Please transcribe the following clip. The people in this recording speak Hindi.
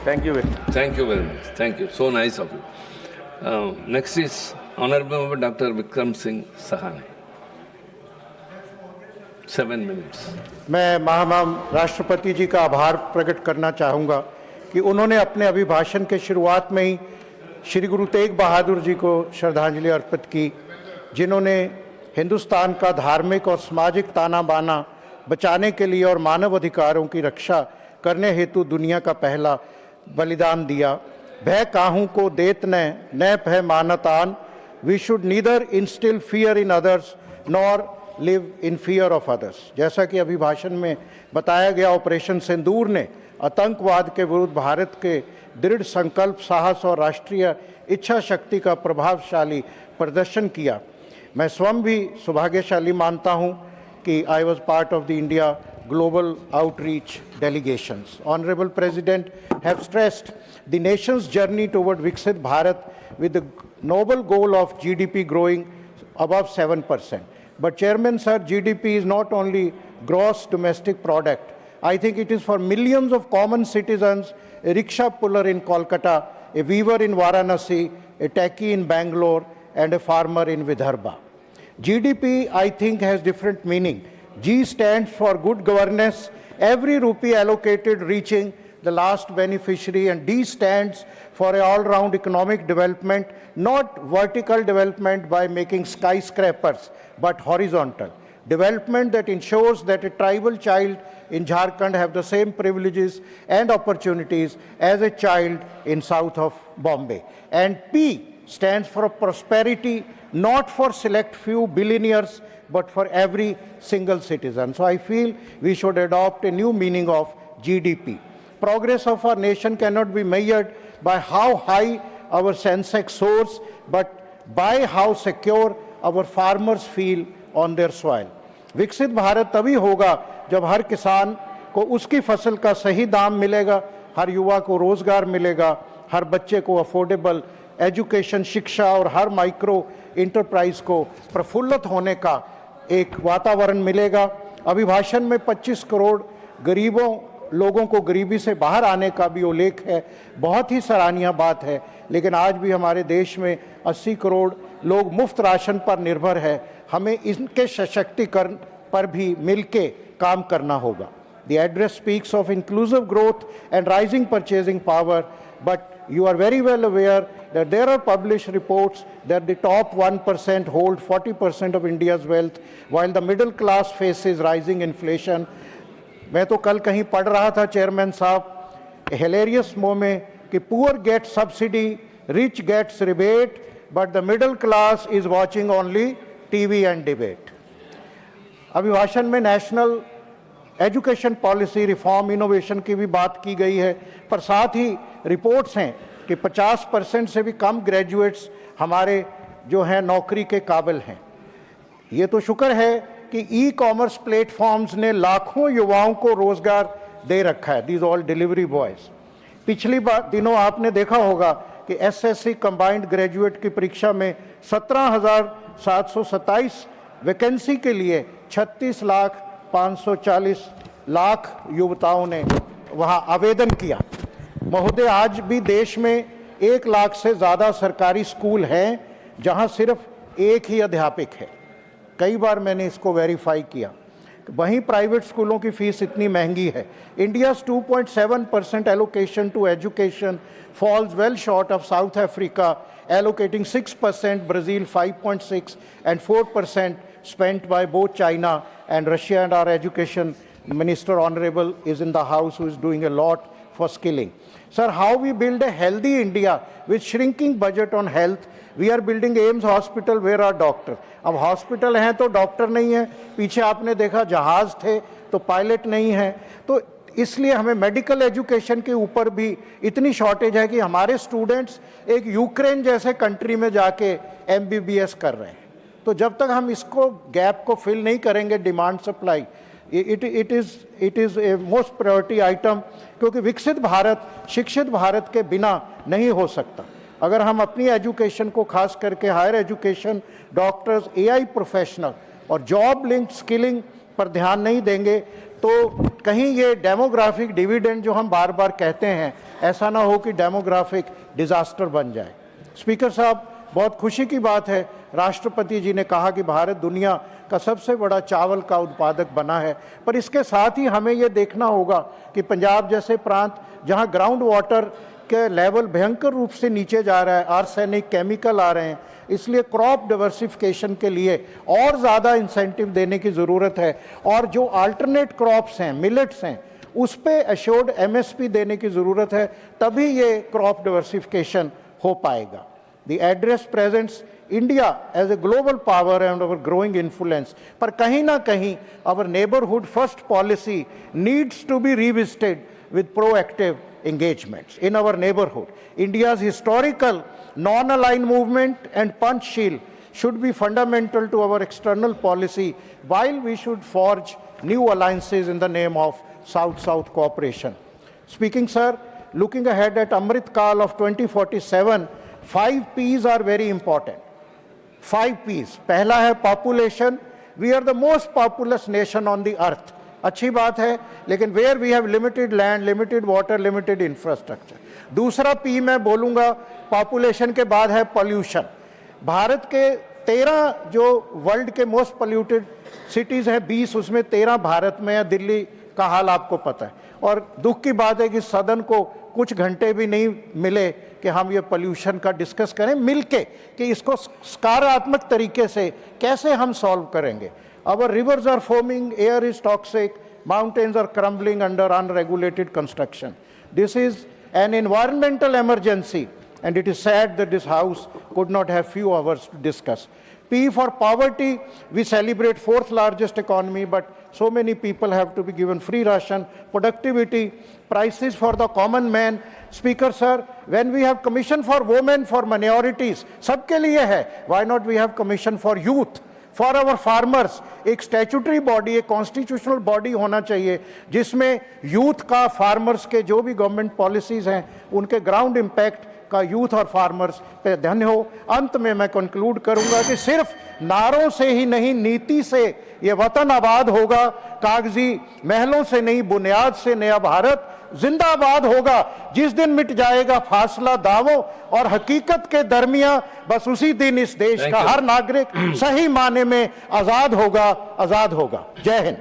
Thank you very much. Thank you very much. Thank you. So nice of you. Next is Honorable Dr. Vikram Singh Sahani. 7 minutes. मैं महामहिम राष्ट्रपति जी का आभार प्रकट करना चाहूँगा कि उन्होंने अपने अभिभाषण के शुरुआत में ही श्री गुरु तेग बहादुर जी को श्रद्धांजलि अर्पित की, जिन्होंने हिंदुस्तान का धार्मिक और सामाजिक ताना बाना बचाने के लिए और मानव अधिकारों की रक्षा करने हेतु दुनिया का पहला बलिदान दिया। भय काहू को देत न भय मानतान, we should neither instil fear in others nor live in fear of others. जैसा कि अभिभाषण में बताया गया, ऑपरेशन सिंदूर ने आतंकवाद के विरुद्ध भारत के दृढ़ संकल्प, साहस और राष्ट्रीय इच्छा शक्ति का प्रभावशाली प्रदर्शन किया। मैं स्वयं भी सौभाग्यशाली मानता हूं कि I was part of the India global outreach delegations. Honorable President have stressed the nation's journey toward Viksit Bharat with the noble goal of GDP growing above 7%. But Chairman sir, GDP is not only gross domestic product. I think it is for millions of common citizens, a rickshaw puller in Kolkata, a weaver in Varanasi, a techie in Bangalore, and a farmer in Vidarbha. GDP, I think, has different meaning. G stands for good governance, every rupee allocated reaching the last beneficiary, and D stands for an all-round economic development, not vertical development by making skyscrapers, but horizontal development that ensures that a tribal child in Jharkhand have the same privileges and opportunities as a child in south of Bombay. And P stands for prosperity, not for select few billionaires, but for every single citizen. So I feel we should adopt a new meaning of GDP. Progress of our nation cannot be measured by how high our Sensex soars, but by how secure our farmers feel on their soil. विकसित भारत तभी होगा जब हर किसान को उसकी फसल का सही दाम मिलेगा, हर युवा को रोजगार मिलेगा, हर बच्चे को अफोर्डेबल एजुकेशन, शिक्षा और हर माइक्रो इंटरप्राइज को प्रफुल्लित होने का एक वातावरण मिलेगा। अभिभाषण में 25 करोड़ गरीबों लोगों को गरीबी से बाहर आने का भी उल्लेख है, बहुत ही सराहनीय बात है। लेकिन आज भी हमारे देश में 80 करोड़ लोग मुफ्त राशन पर निर्भर है। हमें इनके सशक्तिकरण पर भी मिलके काम करना होगा। The address speaks of inclusive growth and rising purchasing power, but you are very well aware that there are published reports that the top 1% hold 40% of India's wealth, while the middle class faces rising inflation. मैं तो कल कहीं पढ़ रहा था चेयरमैन साहब, हिलेरियस मो में कि poor get subsidy, rich gets rebate, but the middle class is watching only TV and debate. अभिभाषण में national education policy reform, innovation की भी बात की गई है, पर साथ ही रिपोर्ट्स हैं कि 50% से भी कम ग्रेजुएट्स हमारे जो हैं नौकरी के काबिल हैं। ये तो शुक्र है कि ई कॉमर्स प्लेटफॉर्म्स ने लाखों युवाओं को रोजगार दे रखा है, दीज ऑल डिलीवरी बॉयज। पिछली दिनों आपने देखा होगा कि एसएससी कंबाइंड ग्रेजुएट की परीक्षा में 17,727 वैकेंसी के लिए 36,540,000 युवताओं ने वहां आवेदन किया। महोदय, आज भी देश में 1 लाख से ज़्यादा सरकारी स्कूल हैं जहां सिर्फ एक ही अध्यापक है। कई बार मैंने इसको वेरीफाई किया। वहीं प्राइवेट स्कूलों की फीस इतनी महंगी है। India's 2.7% allocation to education falls well short of South Africa allocating 6%, Brazil 5.6 and 4% spent by both China and Russia. And our education minister honorable is in the house, who is doing a lot for skilling. Sir, how we build a healthy India with shrinking budget on health? We are building AIIMS hospital, where are doctors? अब हॉस्पिटल हैं तो डॉक्टर नहीं है, पीछे आपने देखा जहाज थे तो पायलट नहीं है। तो इसलिए हमें मेडिकल एजुकेशन के ऊपर भी इतनी शॉर्टेज है कि हमारे स्टूडेंट्स एक यूक्रेन जैसे कंट्री में जाके MBBS कर रहे हैं। तो जब तक हम इसको गैप को फिल नहीं करेंगे, demand supply, it is a most priority item, क्योंकि विकसित भारत शिक्षित भारत के बिना नहीं हो सकता। अगर हम अपनी एजुकेशन को खास करके higher education, doctors, AI professional और जॉब लिंक्ड स्किलिंग पर ध्यान नहीं देंगे तो कहीं ये डेमोग्राफिक डिविडेंड जो हम बार बार कहते हैं, ऐसा ना हो कि डेमोग्राफिक डिजास्टर बन जाए। स्पीकर साहब, बहुत खुशी की बात है, राष्ट्रपति जी ने कहा कि भारत दुनिया का सबसे बड़ा चावल का उत्पादक बना है, पर इसके साथ ही हमें ये देखना होगा कि पंजाब जैसे प्रांत जहां ग्राउंड वाटर के लेवल भयंकर रूप से नीचे जा रहा है, आर्सेनिक केमिकल आ रहे हैं, इसलिए क्रॉप डाइवर्सिफिकेशन के लिए और ज़्यादा इंसेंटिव देने की ज़रूरत है, और जो अल्टरनेट क्रॉप्स हैं, मिलेट्स हैं, उस पे एश्योर्ड एमएसपी देने की ज़रूरत है, तभी ये क्रॉप डाइवर्सिफिकेशन हो पाएगा। The address presents India as a global power and our growing influence. पर कहीं ना कहीं our neighborhood first policy needs to be revisited with proactive engagements in our neighborhood. India's historical non-aligned movement and punch shield should be fundamental to our external policy, while we should forge new alliances in the name of South-South cooperation. Speaking, sir, looking ahead at Amrit Kaal of 2047, 5 P's are very important. 5 P's. पहला है population. We are the most populous nation on the earth. अच्छी बात है, लेकिन where we have limited land, limited water, limited infrastructure. दूसरा P मैं बोलूँगा, population के बाद है pollution. भारत के 13 जो वर्ल्ड के मोस्ट पोल्यूटेड सिटीज़ हैं, 20 उसमें 13 भारत में है। दिल्ली का हाल आपको पता है, और दुख की बात है कि सदन को कुछ घंटे भी नहीं मिले कि हम ये पोल्यूशन का डिस्कस करें मिलके कि इसको सकारात्मक तरीके से कैसे हम सॉल्व करेंगे। Our rivers are foaming, air is toxic, mountains are crumbling under unregulated construction. This is an environmental emergency, and it is sad that this House could not have few hours to discuss. P for poverty, we celebrate 4th largest economy, but so many people have to be given free ration. Productivity, prices for the common man. Speaker sir, when we have commission for women, for minorities, सबके लिए है, why not we have commission for youth? For our farmers एक स्टैट्यूटरी बॉडी, एक कॉन्स्टिट्यूशनल बॉडी होना चाहिए जिसमें यूथ का, फार्मर्स के जो भी गवर्नमेंट पॉलिसीज हैं उनके ग्राउंड इम्पैक्ट का यूथ और फार्मर्स पे ध्यान हो। अंत में मैं कंक्लूड करूंगा कि सिर्फ नारों से ही नहीं, नीति से ये वतन आबाद होगा, कागजी महलों से नहीं, बुनियाद से नया भारत जिंदाबाद होगा। जिस दिन मिट जाएगा फासला दावों और हकीकत के दरमियान, बस उसी दिन इस देश का हर नागरिक सही माने में आजाद होगा, आजाद होगा। जय हिंद।